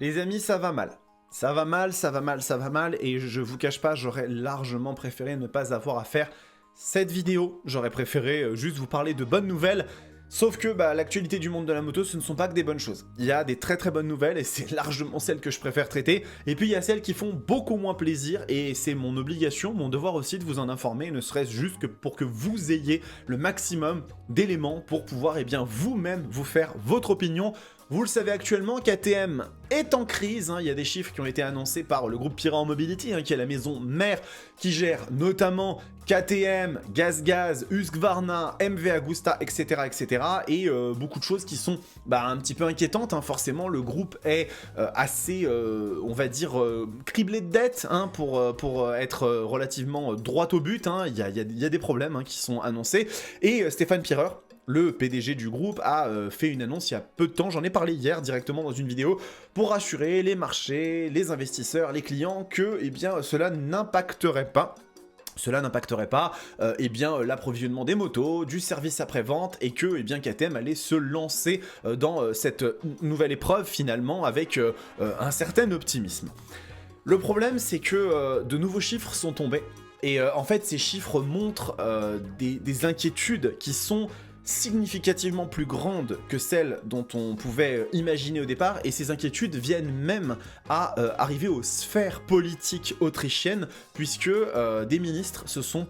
Les amis, ça va mal. Ça va mal, ça va mal, ça va mal, et je vous cache pas, j'aurais largement préféré ne pas avoir à faire cette vidéo. J'aurais préféré juste vous parler de bonnes nouvelles, sauf que l'actualité du monde de la moto, ce ne sont pas que des bonnes choses. Il y a des très très bonnes nouvelles, et c'est largement celles que je préfère traiter, et puis il y a celles qui font beaucoup moins plaisir, et c'est mon obligation, mon devoir aussi de vous en informer, ne serait-ce juste que pour que vous ayez le maximum d'éléments pour pouvoir vous-même vous faire votre opinion. Vous le savez actuellement, KTM est en crise, il y a des chiffres qui ont été annoncés par le groupe Piran Mobility, qui est la maison mère qui gère notamment KTM, GazGaz, Husqvarna, MV Agusta, etc. etc. et beaucoup de choses qui sont un petit peu inquiétantes, forcément le groupe est assez, on va dire, criblé de dettes pour être relativement droit au but, il y a des problèmes qui sont annoncés, et Stéphane Pierrer, le PDG du groupe, a fait une annonce il y a peu de temps, j'en ai parlé hier directement dans une vidéo, pour rassurer les marchés, les investisseurs, les clients que cela n'impacterait pas l'approvisionnement des motos, du service après-vente, et que KTM allait se lancer dans cette nouvelle épreuve finalement avec un certain optimisme. Le problème, c'est que de nouveaux chiffres sont tombés, et en fait ces chiffres montrent des inquiétudes qui sont significativement plus grande que celle dont on pouvait imaginer au départ, et ces inquiétudes viennent même à arriver aux sphères politiques autrichiennes, puisque des ministres se sont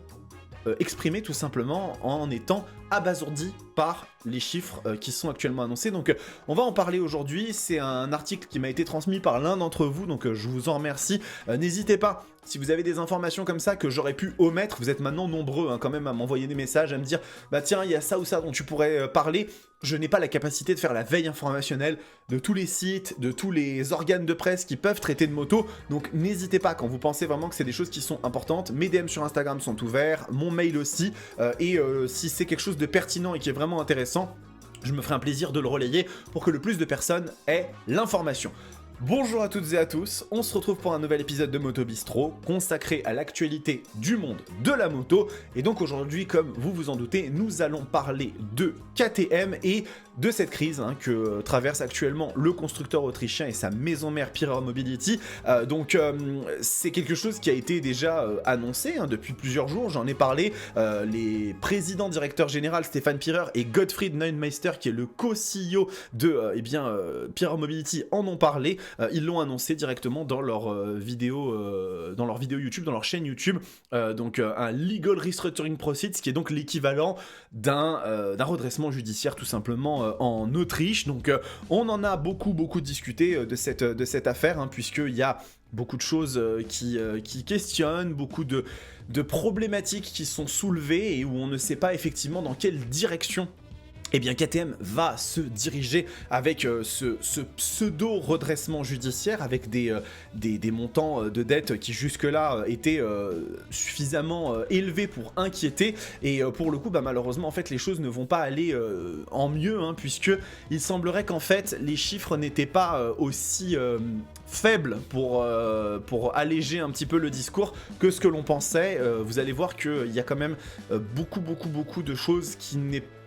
exprimés tout simplement en étant abasourdis par les chiffres qui sont actuellement annoncés. Donc on va en parler aujourd'hui, c'est un article qui m'a été transmis par l'un d'entre vous, donc je vous en remercie. N'hésitez pas, si vous avez des informations comme ça que j'aurais pu omettre, vous êtes maintenant nombreux quand même à m'envoyer des messages, à me dire tiens, il y a ça ou ça dont tu pourrais parler. Je n'ai pas la capacité de faire la veille informationnelle de tous les sites, de tous les organes de presse qui peuvent traiter de moto, donc n'hésitez pas quand vous pensez vraiment que c'est des choses qui sont importantes. Mes DM sur Instagram sont ouverts, mon mail aussi, et si c'est quelque chose de pertinent et qui est vraiment intéressant, je me ferai un plaisir de le relayer pour que le plus de personnes aient l'information. Bonjour à toutes et à tous, on se retrouve pour un nouvel épisode de Moto Bistro consacré à l'actualité du monde de la moto, et donc aujourd'hui, comme vous vous en doutez, nous allons parler de KTM et de cette crise que traverse actuellement le constructeur autrichien et sa maison mère Piran Mobility. C'est quelque chose qui a été déjà annoncé depuis plusieurs jours, j'en ai parlé, les présidents directeurs généraux Stéphane Pierrer et Gottfried Neumeister, qui est le co-CEO de Piran Mobility, en ont parlé. Ils l'ont annoncé directement dans leur vidéo YouTube, dans leur chaîne YouTube, un Legal Restructuring Proceeds, qui est donc l'équivalent d'un redressement judiciaire tout simplement en Autriche. Donc on en a beaucoup discuté de cette affaire, puisqu'il y a beaucoup de choses qui questionnent, beaucoup de problématiques qui sont soulevées, et où on ne sait pas effectivement dans quelle direction KTM va se diriger avec ce pseudo-redressement judiciaire, avec des montants de dette qui jusque-là étaient suffisamment élevés pour inquiéter, et pour le coup, malheureusement, en fait, les choses ne vont pas aller en mieux, puisque il semblerait qu'en fait, les chiffres n'étaient pas aussi faibles pour alléger un petit peu le discours que ce que l'on pensait. Vous allez voir qu'il y a quand même beaucoup de choses qui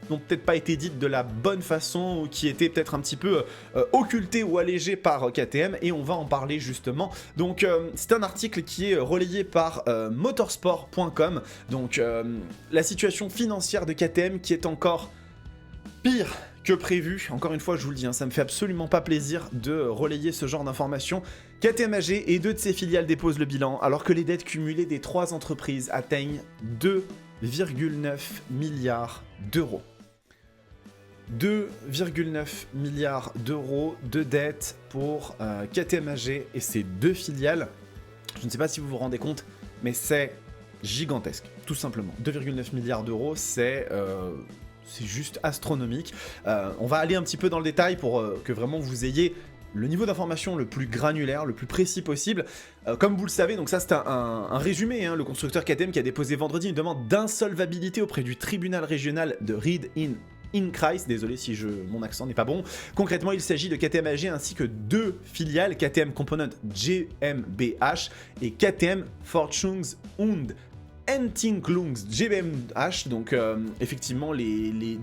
n'ont peut-être pas été dites de la bonne façon, ou qui étaient peut-être un petit peu occultées ou allégées par KTM, et on va en parler justement. Donc c'est un article qui est relayé par motorsport.com, donc la situation financière de KTM qui est encore pire que prévu. Encore une fois, je vous le dis, ça me fait absolument pas plaisir de relayer ce genre d'informations. KTM AG et 2 de ses filiales déposent le bilan, alors que les dettes cumulées des 3 entreprises atteignent 2,9 milliards d'euros. 2,9 milliards d'euros de dettes pour KTM AG et ses 2 filiales. Je ne sais pas si vous vous rendez compte, mais c'est gigantesque, tout simplement. 2,9 milliards d'euros, c'est juste astronomique. On va aller un petit peu dans le détail pour que vraiment vous ayez le niveau d'information le plus granulaire, le plus précis possible. Comme vous le savez, donc ça c'est un résumé, le constructeur KTM qui a déposé vendredi une demande d'insolvabilité auprès du tribunal régional de Ried in Kreis, désolé si mon accent n'est pas bon. Concrètement, il s'agit de KTM AG ainsi que 2 filiales, KTM Component GmbH et KTM Forschungs und Entwicklungs GmbH. Donc effectivement, les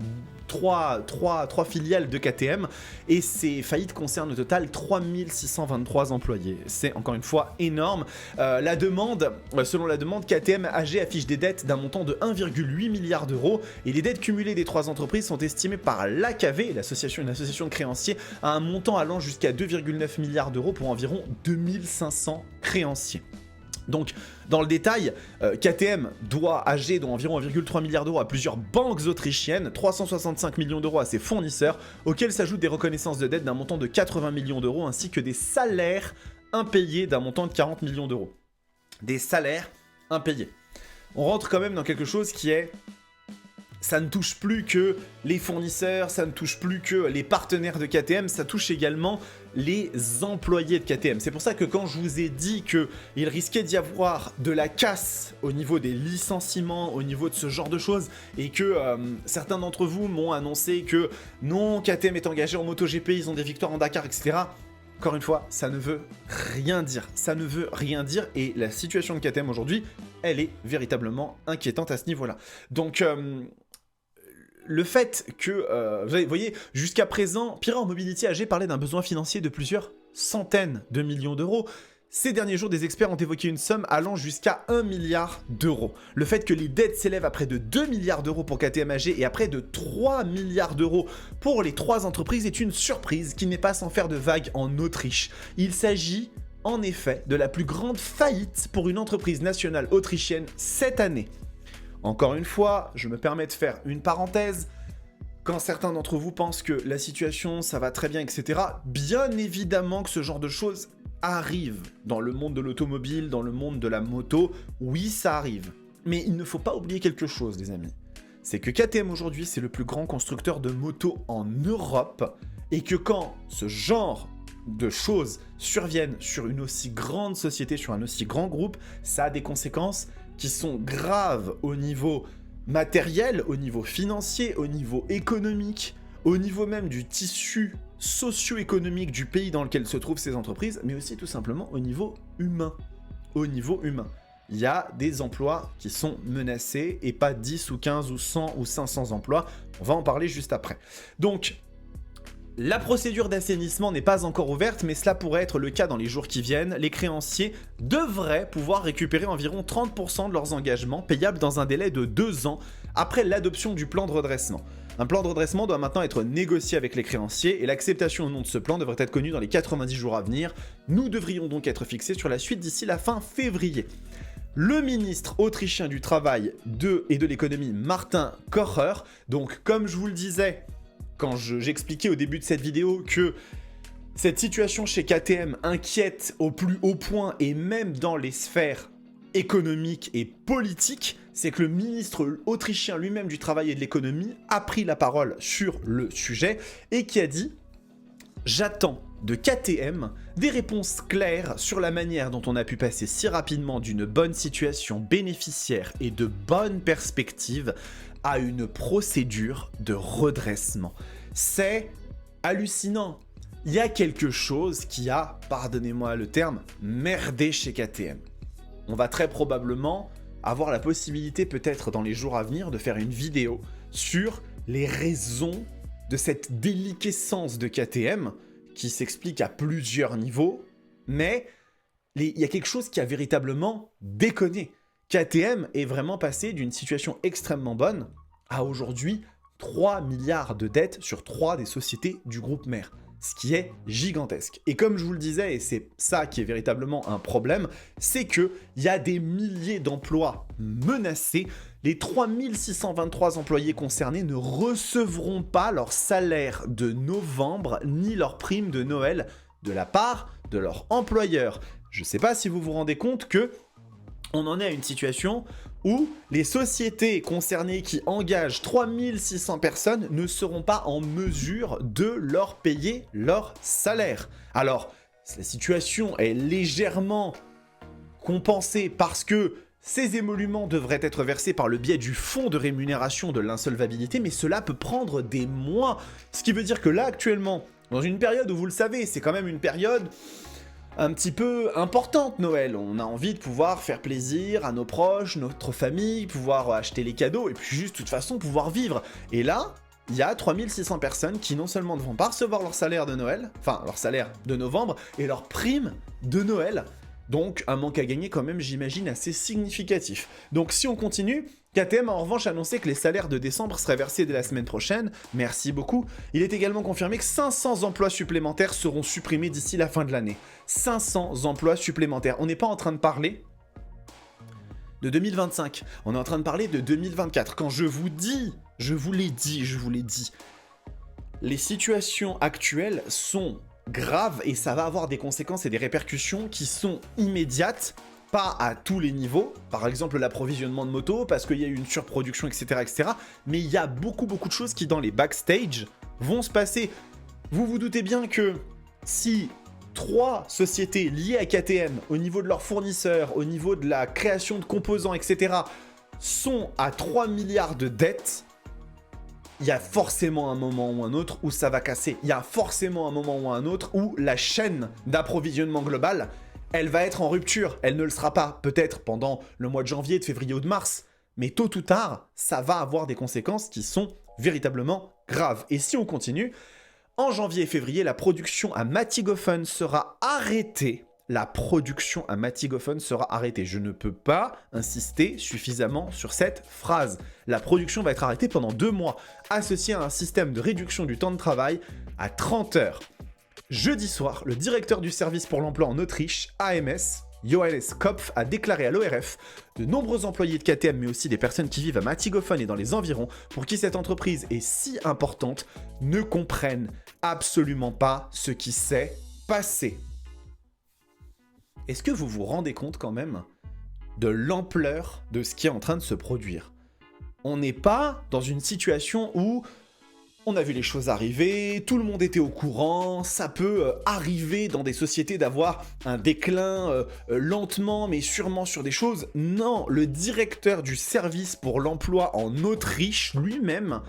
trois filiales de KTM, et ces faillites concernent au total 3623 employés. C'est encore une fois énorme. Selon la demande, KTM AG affiche des dettes d'un montant de 1,8 milliard d'euros, et les dettes cumulées des trois entreprises sont estimées par l'AKV, une association de créanciers, à un montant allant jusqu'à 2,9 milliards d'euros pour environ 2500 créanciers. Donc, dans le détail, KTM doit environ 1,3 milliard d'euros à plusieurs banques autrichiennes, 365 millions d'euros à ses fournisseurs, auxquels s'ajoutent des reconnaissances de dette d'un montant de 80 millions d'euros, ainsi que des salaires impayés d'un montant de 40 millions d'euros. Des salaires impayés. On rentre quand même dans quelque chose qui est... Ça ne touche plus que les fournisseurs, ça ne touche plus que les partenaires de KTM, ça touche également les employés de KTM. C'est pour ça que quand je vous ai dit qu'il risquait d'y avoir de la casse au niveau des licenciements, au niveau de ce genre de choses, et que certains d'entre vous m'ont annoncé que non, KTM est engagé en MotoGP, ils ont des victoires en Dakar, etc. Encore une fois, ça ne veut rien dire. Ça ne veut rien dire, et la situation de KTM aujourd'hui, elle est véritablement inquiétante à ce niveau-là. Donc... le fait que, vous voyez, jusqu'à présent, Pirelli Mobility AG parlait d'un besoin financier de plusieurs centaines de millions d'euros. Ces derniers jours, des experts ont évoqué une somme allant jusqu'à 1 milliard d'euros. Le fait que les dettes s'élèvent à près de 2 milliards d'euros pour KTM AG et à près de 3 milliards d'euros pour les trois entreprises est une surprise qui n'est pas sans faire de vagues en Autriche. Il s'agit en effet de la plus grande faillite pour une entreprise nationale autrichienne cette année. Encore une fois, je me permets de faire une parenthèse. Quand certains d'entre vous pensent que la situation, ça va très bien, etc., bien évidemment que ce genre de choses arrive dans le monde de l'automobile, dans le monde de la moto. Oui, ça arrive. Mais il ne faut pas oublier quelque chose, les amis. C'est que KTM aujourd'hui, c'est le plus grand constructeur de motos en Europe, et que quand ce genre de choses surviennent sur une aussi grande société, sur un aussi grand groupe, ça a des conséquences qui sont graves au niveau matériel, au niveau financier, au niveau économique, au niveau même du tissu socio-économique du pays dans lequel se trouvent ces entreprises, mais aussi tout simplement au niveau humain. Au niveau humain. Il y a des emplois qui sont menacés, et pas 10 ou 15 ou 100 ou 500 emplois. On va en parler juste après. Donc, la procédure d'assainissement n'est pas encore ouverte, mais cela pourrait être le cas dans les jours qui viennent. Les créanciers devraient pouvoir récupérer environ 30% de leurs engagements, payables dans un délai de 2 ans après l'adoption du plan de redressement. Un plan de redressement doit maintenant être négocié avec les créanciers, et l'acceptation ou non de ce plan devrait être connue dans les 90 jours à venir. Nous devrions donc être fixés sur la suite d'ici la fin février. Le ministre autrichien du Travail et de l'économie, Martin Kocher, donc comme je vous le disais, quand j'expliquais au début de cette vidéo que cette situation chez KTM inquiète au plus haut point, et même dans les sphères économiques et politiques, c'est que le ministre autrichien lui-même du Travail et de l'économie a pris la parole sur le sujet et qui a dit « J'attends de KTM des réponses claires sur la manière dont on a pu passer si rapidement d'une bonne situation bénéficiaire et de bonnes perspectives à une procédure de redressement. » C'est hallucinant. Il y a quelque chose qui a, pardonnez-moi le terme, merdé chez KTM. On va très probablement avoir la possibilité, peut-être dans les jours à venir, de faire une vidéo sur les raisons de cette déliquescence de KTM, qui s'explique à plusieurs niveaux, mais il y a quelque chose qui a véritablement déconné. KTM est vraiment passé d'une situation extrêmement bonne à aujourd'hui 3 milliards de dettes sur 3 des sociétés du groupe mère, ce qui est gigantesque. Et comme je vous le disais, et c'est ça qui est véritablement un problème, c'est qu'il y a des milliers d'emplois menacés. Les 3623 employés concernés ne recevront pas leur salaire de novembre ni leur prime de Noël de la part de leur employeur. Je ne sais pas si vous vous rendez compte que on en est à une situation où les sociétés concernées qui engagent 3600 personnes ne seront pas en mesure de leur payer leur salaire. Alors, la situation est légèrement compensée parce que ces émoluments devraient être versés par le biais du fonds de rémunération de l'insolvabilité, mais cela peut prendre des mois. Ce qui veut dire que là, actuellement, dans une période où vous le savez, c'est quand même une période un petit peu importante, Noël. On a envie de pouvoir faire plaisir à nos proches, notre famille, pouvoir acheter les cadeaux, et puis juste, de toute façon, pouvoir vivre. Et là, il y a 3600 personnes qui non seulement ne vont pas recevoir leur salaire de Noël, enfin leur salaire de novembre, et leur prime de Noël. Donc un manque à gagner quand même, j'imagine, assez significatif. Donc si on continue, KTM a en revanche annoncé que les salaires de décembre seraient versés dès la semaine prochaine. Merci beaucoup. Il est également confirmé que 500 emplois supplémentaires seront supprimés d'ici la fin de l'année. 500 emplois supplémentaires. On n'est pas en train de parler de 2025. On est en train de parler de 2024. Quand je vous dis, je vous l'ai dit, les situations actuelles sont graves et ça va avoir des conséquences et des répercussions qui sont immédiates, pas à tous les niveaux, par exemple l'approvisionnement de motos, parce qu'il y a eu une surproduction, etc., etc., mais il y a beaucoup de choses qui, dans les backstage, vont se passer. Vous vous doutez bien que si 3 sociétés liées à KTM, au niveau de leurs fournisseurs, au niveau de la création de composants, etc., sont à 3 milliards de dettes, il y a forcément un moment ou un autre où ça va casser. Il y a forcément un moment ou un autre où la chaîne d'approvisionnement globale, elle va être en rupture. Elle ne le sera pas peut-être pendant le mois de janvier, de février ou de mars, mais tôt ou tard, ça va avoir des conséquences qui sont véritablement graves. Et si on continue, en janvier et février, la production à Mattighofen sera arrêtée. La production à Mattighofen sera arrêtée. Je ne peux pas insister suffisamment sur cette phrase. La production va être arrêtée pendant 2 mois, associée à un système de réduction du temps de travail à 30 heures. Jeudi soir, le directeur du service pour l'emploi en Autriche, AMS, Johannes Kopf, a déclaré à l'ORF de nombreux employés de KTM, mais aussi des personnes qui vivent à Mattighofen et dans les environs, pour qui cette entreprise est si importante, ne comprennent absolument pas ce qui s'est passé. Est-ce que vous vous rendez compte quand même de l'ampleur de ce qui est en train de se produire? On n'est pas dans une situation où on a vu les choses arriver, tout le monde était au courant, ça peut arriver dans des sociétés d'avoir un déclin lentement mais sûrement sur des choses. Non, le directeur du service pour l'emploi en Autriche lui-même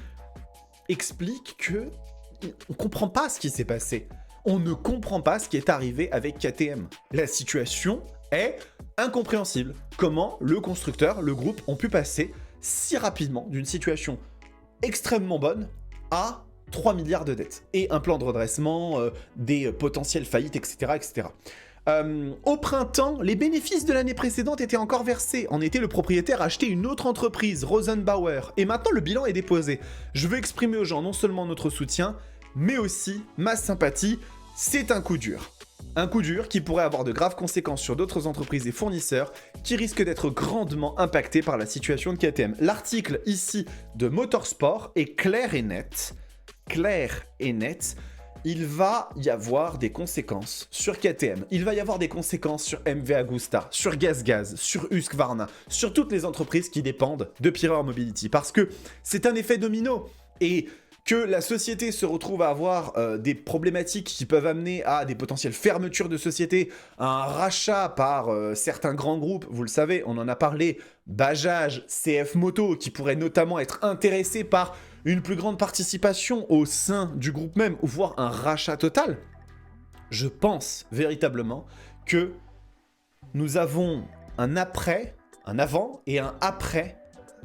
explique que on comprend pas ce qui s'est passé. On ne comprend pas ce qui est arrivé avec KTM. La situation est incompréhensible. Comment le constructeur, le groupe, ont pu passer si rapidement d'une situation extrêmement bonne à 3 milliards de dettes. Et un plan de redressement, des potentielles faillites, etc. etc. Au printemps, les bénéfices de l'année précédente étaient encore versés. En été, le propriétaire a acheté une autre entreprise, Rosenbauer. Et maintenant, le bilan est déposé. Je veux exprimer aux gens non seulement notre soutien, mais aussi ma sympathie. C'est un coup dur. Un coup dur qui pourrait avoir de graves conséquences sur d'autres entreprises et fournisseurs qui risquent d'être grandement impactés par la situation de KTM. L'article ici de Motorsport est clair et net. Clair et net. Il va y avoir des conséquences sur KTM. Il va y avoir des conséquences sur MV Agusta, sur GasGas, sur Husqvarna, sur toutes les entreprises qui dépendent de Pireur Mobility. Parce que c'est un effet domino. Et que la société se retrouve à avoir des problématiques qui peuvent amener à des potentielles fermetures de sociétés, un rachat par certains grands groupes, vous le savez, on en a parlé, Bajaj, CF Moto, qui pourraient notamment être intéressés par une plus grande participation au sein du groupe même, ou voire un rachat total. Je pense véritablement que nous avons un après, un avant et un après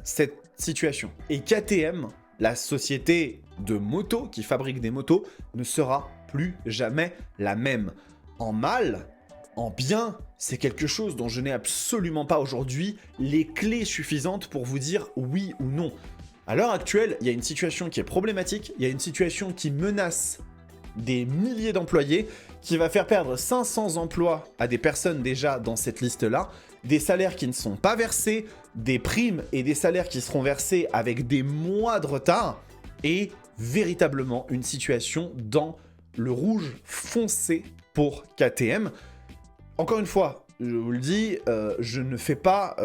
cette situation. Et KTM, la société de motos qui fabrique des motos, ne sera plus jamais la même. En mal, en bien, c'est quelque chose dont je n'ai absolument pas aujourd'hui les clés suffisantes pour vous dire oui ou non. À l'heure actuelle, il y a une situation qui est problématique, il y a une situation qui menace des milliers d'employés, qui va faire perdre 500 emplois à des personnes déjà dans cette liste-là, des salaires qui ne sont pas versés, des primes et des salaires qui seront versés avec des mois de retard, et véritablement une situation dans le rouge foncé pour KTM. Encore une fois, je vous le dis, je ne fais pas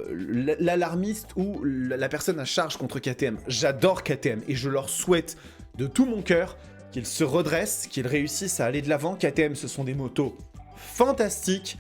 l'alarmiste ou la personne à charge contre KTM. J'adore KTM et je leur souhaite de tout mon cœur qu'ils se redressent, qu'ils réussissent à aller de l'avant. KTM, ce sont des motos fantastiques,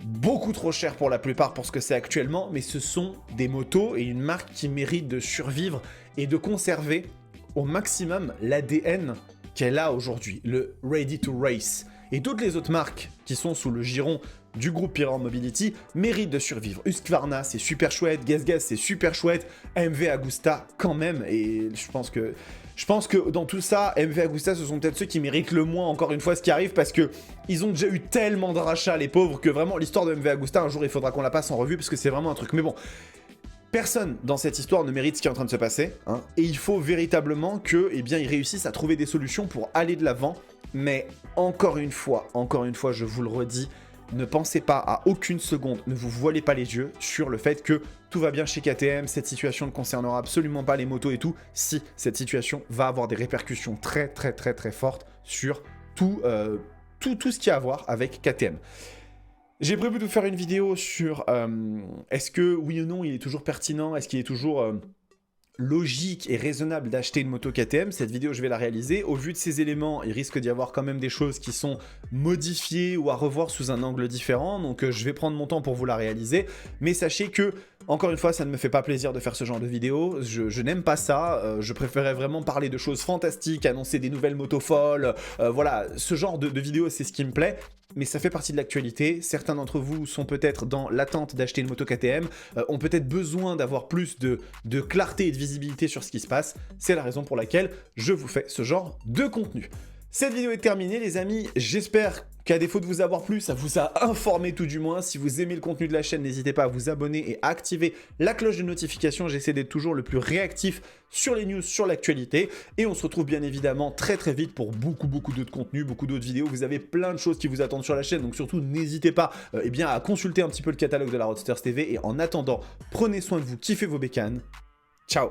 beaucoup trop chères pour la plupart pour ce que c'est actuellement, mais ce sont des motos et une marque qui mérite de survivre et de conserver au maximum l'ADN qu'elle a aujourd'hui, le Ready to Race. Et toutes les autres marques qui sont sous le giron du groupe Piran Mobility méritent de survivre. Husqvarna, c'est super chouette, GazGaz, c'est super chouette, MV Agusta quand même, et je pense que dans tout ça, MV Agusta, ce sont peut-être ceux qui méritent le moins, encore une fois, ce qui arrive, parce que ils ont déjà eu tellement de rachats, les pauvres, que vraiment, l'histoire de MV Agusta, un jour, il faudra qu'on la passe en revue, parce que c'est vraiment un truc. Mais bon, personne dans cette histoire ne mérite ce qui est en train de se passer, hein, et il faut véritablement que, eh bien, ils réussissent à trouver des solutions pour aller de l'avant. Mais encore une fois, je vous le redis, ne pensez pas à aucune seconde, ne vous voilez pas les yeux sur le fait que tout va bien chez KTM, cette situation ne concernera absolument pas les motos et tout. Si, cette situation va avoir des répercussions très fortes sur tout ce qu'il y a à voir avec KTM. J'ai prévu de vous faire une vidéo sur est-ce que oui ou non il est toujours pertinent, est-ce qu'il est toujours logique et raisonnable d'acheter une moto KTM. Cette vidéo, je vais la réaliser. Au vu de ces éléments, il risque d'y avoir quand même des choses qui sont modifiées ou à revoir sous un angle différent. Donc, je vais prendre mon temps pour vous la réaliser. Mais sachez que, encore une fois, ça ne me fait pas plaisir de faire ce genre de vidéo. Je n'aime pas ça. Je préférais vraiment parler de choses fantastiques, annoncer des nouvelles motos folles. Voilà, ce genre de vidéo, c'est ce qui me plaît. Mais ça fait partie de l'actualité. Certains d'entre vous sont peut-être dans l'attente d'acheter une moto KTM, ont peut-être besoin d'avoir plus de clarté et de visibilité sur ce qui se passe. C'est la raison pour laquelle je vous fais ce genre de contenu. Cette vidéo est terminée, les amis. J'espère qu'à défaut de vous avoir plu, ça vous a informé tout du moins. Si vous aimez le contenu de la chaîne, n'hésitez pas à vous abonner et à activer la cloche de notification. J'essaie d'être toujours le plus réactif sur les news, sur l'actualité. Et on se retrouve bien évidemment très vite pour beaucoup d'autres contenus, beaucoup d'autres vidéos. Vous avez plein de choses qui vous attendent sur la chaîne. Donc surtout, n'hésitez pas eh bien, à consulter un petit peu le catalogue de la Roadsters TV. Et en attendant, prenez soin de vous, kiffez vos bécanes. Ciao!